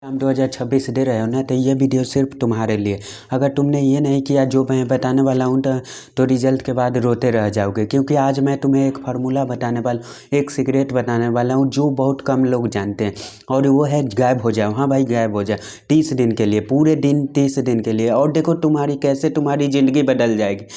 हम 2026 दे रहे हो ना, तो ये वीडियो सिर्फ तुम्हारे लिए। अगर तुमने ये नहीं किया जो मैं बताने वाला हूँ तो रिजल्ट के बाद रोते रह जाओगे। क्योंकि आज मैं तुम्हें एक फार्मूला बताने वाला, एक सीक्रेट बताने वाला हूँ जो बहुत कम लोग जानते हैं, और वो है गायब हो जाओ। हाँ भाई, गायब हो जाओ 30 दिन के लिए, पूरे दिन 30 दिन के लिए, और देखो तुम्हारी कैसे तुम्हारी ज़िंदगी बदल जाएगी।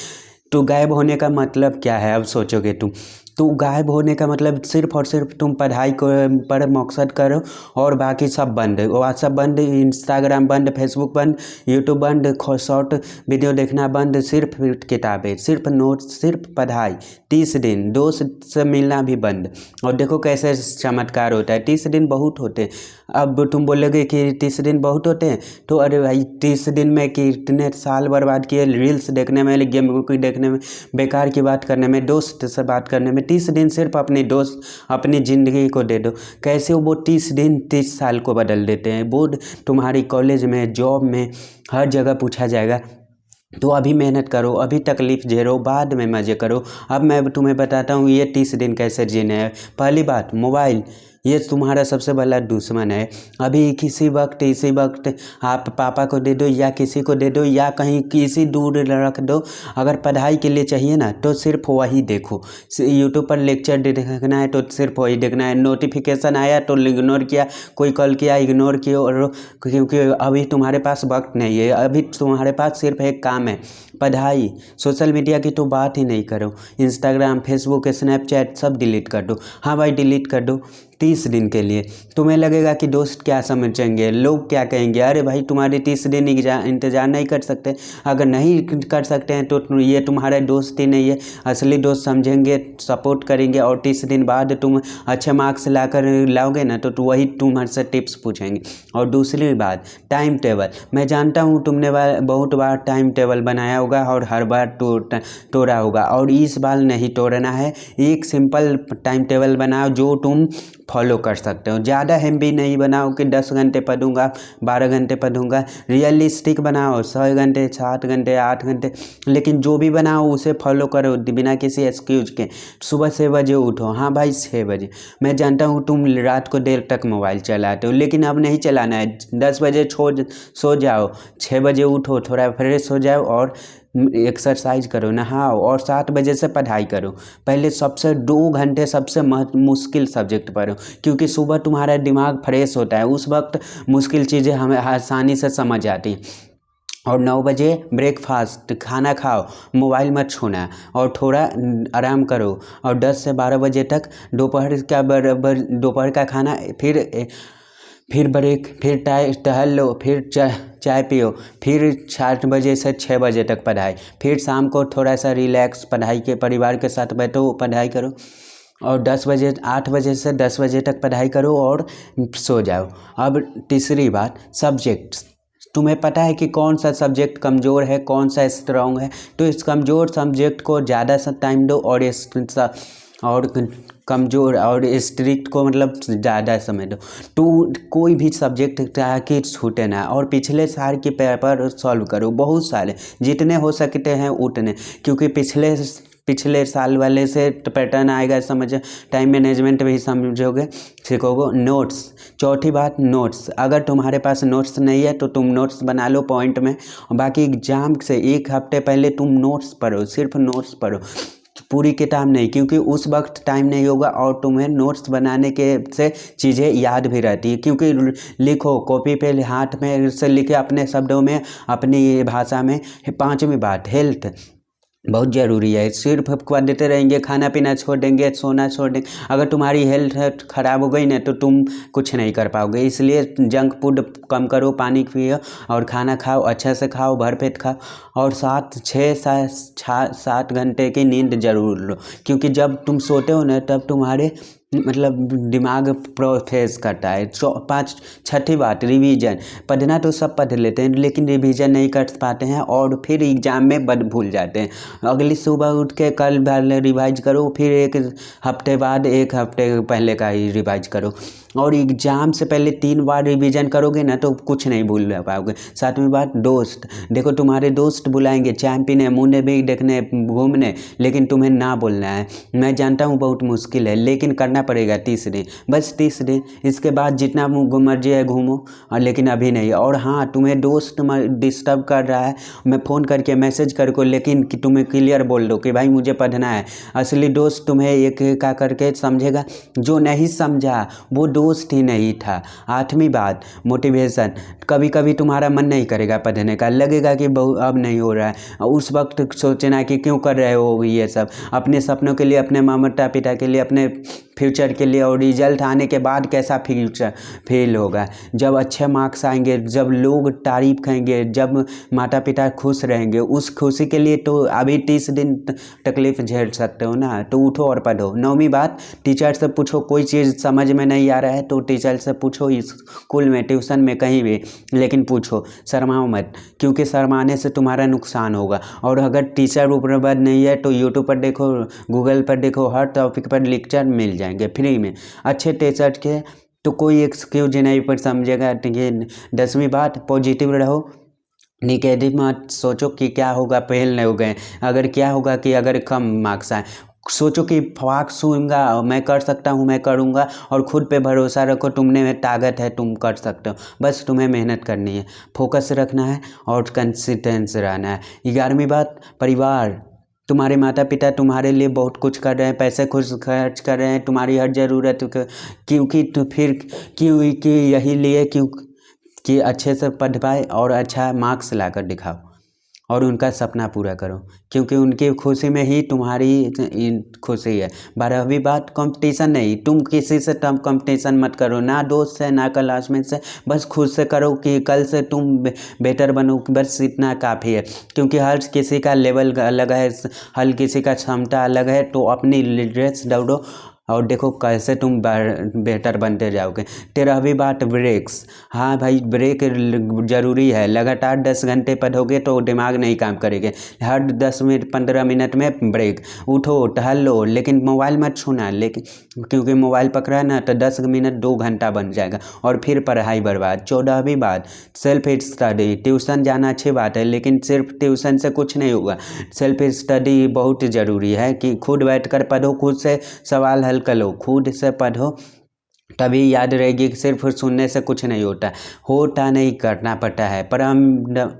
तो गायब होने का मतलब क्या है, अब सोचोगे तुम। तो गायब होने का मतलब सिर्फ और सिर्फ तुम पढ़ाई को पर मकसद करो, और बाकी सब बंद, व्हाट्सअप बंद, इंस्टाग्राम बंद, फेसबुक बंद, यूट्यूब बंद, शॉर्ट वीडियो देखना बंद, सिर्फ किताबें, सिर्फ नोट्स, सिर्फ पढ़ाई। 30 दिन दोस्त से मिलना भी बंद। और देखो कैसे चमत्कार होता है। 30 दिन बहुत होते हैं। अब तुम बोलोगे कि 30 दिन बहुत होते हैं, तो अरे भाई 30 दिन में कितने साल बर्बाद किए, रील्स देखने में, गेम देखने में, बेकार की बात करने में, दोस्त से बात करने में। 30 दिन सिर्फ अपने दोस्त, अपनी ज़िंदगी को दे दो। कैसे वो 30 दिन 30 साल को बदल देते हैं। वो तुम्हारी कॉलेज में, जॉब में, हर जगह पूछा जाएगा। तो अभी मेहनत करो, अभी तकलीफ़ झेलो, बाद में मज़े करो। अब मैं तुम्हें बताता हूँ ये 30 दिन कैसे जीने हैं। पहली बात, मोबाइल ये तुम्हारा सबसे बड़ा दुश्मन है। अभी किसी वक्त, इसी वक्त आप पापा को दे दो, या किसी को दे दो, या कहीं किसी दूर रख दो। अगर पढ़ाई के लिए चाहिए ना, तो सिर्फ वही देखो। यूट्यूब पर लेक्चर देखना है तो सिर्फ वही देखना है। नोटिफिकेशन आया तो इग्नोर किया, कोई कॉल किया इग्नोर किया, और क्योंकि अभी तुम्हारे पास वक्त नहीं है। अभी तुम्हारे पास सिर्फ एक काम है, पढ़ाई। सोशल मीडिया की तो बात ही नहीं करो। इंस्टाग्राम, फेसबुक, स्नैपचैट सब डिलीट कर दो। हाँ भाई, डिलीट कर दो 30 दिन के लिए। तुम्हें लगेगा कि दोस्त क्या समझेंगे, लोग क्या कहेंगे। अरे भाई, तुम्हारे 30 दिन इंतज़ार नहीं कर सकते। अगर नहीं कर सकते हैं तो ये तुम्हारे दोस्त ही नहीं है। असली दोस्त समझेंगे, सपोर्ट करेंगे, और 30 दिन बाद तुम अच्छे मार्क्स लाओगे ना, तो वही तुम्हारे टिप्स पूछेंगे। और दूसरी बात, टाइम टेबल। मैं जानता हूँ तुमने बहुत बार टाइम टेबल बनाया होगा और हर बार तोड़ा होगा, और इस बार नहीं तोड़ना है। एक सिंपल टाइम टेबल बनाओ जो तुम फॉलो कर सकते हो। ज़्यादा हेवी नहीं बनाओ कि 10 घंटे पढ़ूंगा, 12 घंटे पढ़ूंगा। रियलिस्टिक बनाओ, 6 घंटे, 7 घंटे, 8 घंटे। लेकिन जो भी बनाओ उसे फॉलो करो बिना किसी एक्सक्यूज के। सुबह 6 बजे उठो। हाँ भाई, 6 बजे। मैं जानता हूँ तुम रात को देर तक मोबाइल चलाते हो, लेकिन अब नहीं चलाना है। 10 बजे सो जाओ, 6 बजे उठो, थोड़ा फ्रेश हो जाओ, और एक्सरसाइज करो, नहाओ, और 7 बजे से पढ़ाई करो। पहले सबसे 2 घंटे सबसे मुश्किल सब्जेक्ट पढ़ो, क्योंकि सुबह तुम्हारा दिमाग फ्रेश होता है। उस वक्त मुश्किल चीज़ें हमें आसानी से समझ आती हैं। और 9 बजे ब्रेकफास्ट, खाना खाओ, मोबाइल मत छूना, और थोड़ा आराम करो। और 10 से 12 बजे तक दोपहर का खाना, फिर ब्रेक, फिर टहल लो, फिर चाय पियो, फिर 4 बजे से 6 बजे तक पढ़ाई, फिर शाम को थोड़ा सा रिलैक्स, पढ़ाई के परिवार के साथ बैठो, पढ़ाई करो, और 8 बजे से 10 बजे तक पढ़ाई करो, और सो जाओ। अब तीसरी बात, सब्जेक्ट्स। तुम्हें पता है कि कौन सा सब्जेक्ट कमज़ोर है, कौन सा स्ट्रॉन्ग है। तो इस कमज़ोर सब्जेक्ट को ज़्यादा सा टाइम दो, और कमज़ोर और स्ट्रिक्ट को मतलब ज़्यादा समय दो। तो कोई भी सब्जेक्ट ताकि छूटे ना। और पिछले साल के पेपर सॉल्व करो, बहुत सारे, जितने हो सकते हैं उतने, क्योंकि पिछले साल वाले से पैटर्न आएगा समझ। टाइम मैनेजमेंट भी समझोगे, सीखोगे। नोट्स, चौथी बात, नोट्स। अगर तुम्हारे पास नोट्स नहीं है तो तुम नोट्स बना लो पॉइंट में। बाकी एग्जाम से 1 हफ्ते पहले तुम नोट्स पढ़ो, सिर्फ नोट्स पढ़ो, पूरी किताब नहीं, क्योंकि उस वक्त टाइम नहीं होगा, और तुम्हें नोट्स बनाने के से चीज़ें याद भी रहती है। क्योंकि लिखो कॉपी पे, हाथ में से लिखे अपने शब्दों में, अपनी भाषा में। 5वीं बात, हेल्थ बहुत ज़रूरी है। सिर्फ देते रहेंगे, खाना पीना छोड़ देंगे, सोना छोड़ देंगे, अगर तुम्हारी हेल्थ ख़राब हो गई ना, तो तुम कुछ नहीं कर पाओगे। इसलिए जंक फूड कम करो, पानी पियो, और खाना खाओ, अच्छे से खाओ, भरपेट खाओ, और 7 घंटे की नींद जरूर लो। क्योंकि जब तुम सोते हो ना, तब तुम्हारे मतलब दिमाग प्रोसेस करता है। 6ठी बात, रिवीजन। पढ़ना तो सब पढ़ लेते हैं, लेकिन रिवीजन नहीं कर पाते हैं, और फिर एग्ज़ाम में भूल जाते हैं। अगली सुबह उठ के कल रिवाइज करो, फिर 1 हफ्ते बाद 1 हफ्ते पहले का ही रिवाइज करो। और एग्ज़ाम से पहले 3 बार रिवीजन करोगे ना तो कुछ नहीं भूल पाओगे। 7वीं बात, दोस्त। देखो तुम्हारे दोस्त बुलाएंगे चाय पीने, मुन्ने भी देखने, घूमने, लेकिन तुम्हें ना बोलना है। मैं जानता हूँ बहुत मुश्किल है, लेकिन करना पड़ेगा 30 दिन, बस 30 दिन। इसके बाद जितना मर्जी है घूमो, और लेकिन अभी नहीं। और हाँ, तुम्हें दोस्त डिस्टर्ब कर रहा है, मैं फ़ोन करके मैसेज करके, लेकिन कि तुम्हें क्लियर बोल दो कि भाई मुझे पढ़ना है। असली दोस्त तुम्हें एक का करके समझेगा, जो नहीं समझा वो दोस्त ही नहीं था। 8वीं बात, मोटिवेशन। कभी कभी तुम्हारा मन नहीं करेगा पढ़ने का, लगेगा कि बहु अब नहीं हो रहा है, उस वक्त सोचना कि क्यों कर रहे हो ये सब, अपने सपनों के लिए, अपने माता पिता के लिए, अपने फ्यूचर के लिए। और रिजल्ट आने के बाद कैसा फ्यूचर फेल होगा, जब अच्छे मार्क्स आएंगे, जब लोग तारीफ करेंगे, जब माता पिता खुश रहेंगे, उस खुशी के लिए तो अभी 30 दिन तकलीफ झेल सकते हो ना। तो उठो और पढ़ो। 9वीं बात, टीचर से पूछो, कोई चीज़ समझ में नहीं आ रहा है तो टीचर से पूछो, स्कूल में, ट्यूशन में, कहीं भी, लेकिन पूछो, शर्माओ मत, क्योंकि शर्माने से तुम्हारा नुकसान होगा। और अगर टीचर उपलब्ध नहीं है तो यूट्यूब पर देखो, गूगल पर देखो, हर टॉपिक पर लेक्चर मिल जाएंगे फ्री में अच्छे टीचर के, तो कोई एक्सक्यूज नहीं पर समझेगा। ठीक है। 10वीं बात, पॉजिटिव रहो, निगेटिव मत सोचो कि क्या होगा फेल नहीं हो गए, अगर क्या होगा कि अगर कम मार्क्स आए, सोचो कि फाक सूंगा, मैं कर सकता हूँ, मैं करूँगा, और खुद पे भरोसा रखो, तुमने में ताकत है, तुम कर सकते हो, बस तुम्हें मेहनत करनी है, फोकस रखना है और कंसिस्टेंस रहना है। 11वीं बात, परिवार। तुम्हारे माता पिता तुम्हारे लिए बहुत कुछ कर रहे हैं, पैसे खुद खर्च कर रहे हैं तुम्हारी हर ज़रूरत क्योंकि तो फिर क्यों कि यही लिए क्यों कि अच्छे से पढ़ पाए और अच्छा मार्क्स ला कर दिखाओ और उनका सपना पूरा करो, क्योंकि उनकी खुशी में ही तुम्हारी खुशी है। 12वीं बात, कंपटीशन नहीं, तुम किसी से तब कंपटीशन मत करो, ना दोस्त से, ना क्लासमेट से, बस खुद से करो कि कल से तुम बेटर बनो, बस इतना काफ़ी है। क्योंकि हर किसी का लेवल अलग है, हर किसी का क्षमता अलग है, तो अपनी रेस दौड़ो और देखो कैसे तुम बेहतर बनते जाओगे। 13वीं बात, ब्रेक्स। हाँ भाई, ब्रेक ज़रूरी है, लगातार 10 घंटे पढ़ोगे तो दिमाग नहीं काम करेगा, हर 10 मिनट 15 मिनट में ब्रेक, उठो टहल लो, लेकिन मोबाइल मत छूना, लेकिन क्योंकि मोबाइल पकड़ा ना तो 10 मिनट 2 घंटा बन जाएगा और फिर पढ़ाई बर्बाद। 14वीं बात, सेल्फ स्टडी। ट्यूशन जाना अच्छी बात है, लेकिन सिर्फ ट्यूशन से कुछ नहीं होगा, सेल्फ स्टडी बहुत ज़रूरी है कि खुद बैठकर पढ़ो, खुद से सवाल हल कर लो, खुद से पढ़ो, तभी याद रहेगी कि सिर्फ सुनने से कुछ नहीं होता नहीं, करना पड़ता है। पर हम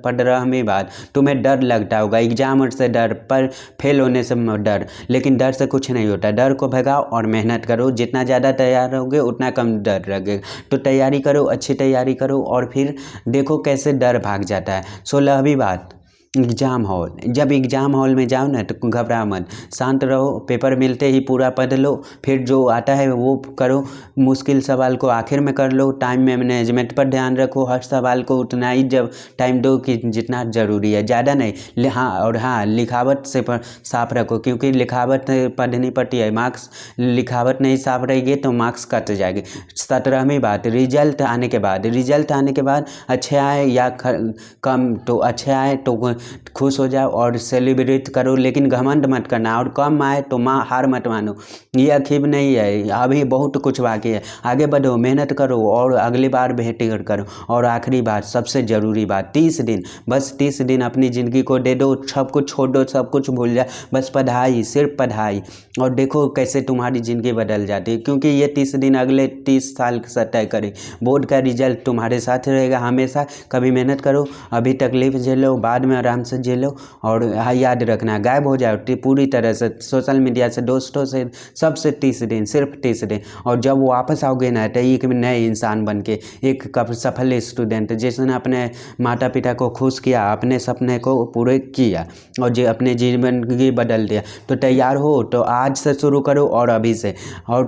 15वीं बात, तुम्हें डर लगता होगा, एग्जाम से डर, पर फेल होने से डर, लेकिन डर से कुछ नहीं होता, डर को भगाओ और मेहनत करो, जितना ज़्यादा तैयार रहोगे उतना कम डर लगेगा। तो तैयारी करो, अच्छी तैयारी करो और फिर देखो कैसे डर भाग जाता है। 16वीं बात, एग्ज़ाम हॉल। जब एग्ज़ाम हॉल में जाओ ना तो घबराओ मत, शांत रहो, पेपर मिलते ही पूरा पढ़ लो, फिर जो आता है वो करो, मुश्किल सवाल को आखिर में कर लो, टाइम मैनेजमेंट पर ध्यान रखो, हर सवाल को उतना ही जब टाइम दो कि जितना ज़रूरी है, ज़्यादा नहीं। हाँ, लिखावट से साफ रखो, क्योंकि लिखावट पढ़नी पड़ती है, मार्क्स लिखावट नहीं साफ रहेगी तो मार्क्स कट जाएगी। 17वीं बात, रिजल्ट आने के बाद अच्छे आए या कम, तो अच्छे आए तो खुश हो जाओ और सेलिब्रेट करो, लेकिन घमंड मत करना, और कम आए तो हार मत मानो, ये अखीब नहीं है, अभी बहुत कुछ बाकी है, आगे बढ़ो, मेहनत करो और अगली बार बेहतर करो। और आखिरी बात, सबसे ज़रूरी बात, 30 दिन, बस 30 दिन अपनी ज़िंदगी को दे दो, सब कुछ छोड़ दो, सब कुछ भूल जाए, बस पढ़ाई, सिर्फ पढ़ाई, और देखो कैसे तुम्हारी ज़िंदगी बदल जाती है, क्योंकि ये 30 दिन अगले 30 साल से तय करे। बोर्ड का रिजल्ट तुम्हारे साथ रहेगा हमेशा, कभी मेहनत करो, अभी तकलीफ झेलो, बाद में आराम से झेलो, और याद रखना, गायब हो जाओ पूरी तरह से सोशल मीडिया से, दोस्तों से, सबसे 30 दिन, सिर्फ 30 दिन, और जब वापस आओगे ना तो एक नए इंसान बन के, एक सफल स्टूडेंट जिसने अपने माता पिता को खुश किया, अपने सपने को पूरे किया और जो अपने जीवन की बदल दिया। तो तैयार हो तो आज से शुरू करो और अभी से, और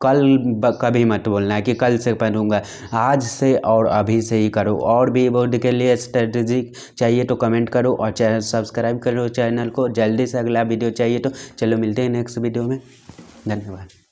कल कभी मत बोलना है कि कल से पढ़ूंगा, आज से और अभी से ही करो। और भी बोर्ड के लिए स्ट्रेटजी चाहिए तो कमेंट करो और चैनल सब्सक्राइब करो चैनल को, जल्दी से अगला वीडियो चाहिए तो चलो मिलते हैं नेक्स्ट वीडियो में, धन्यवाद।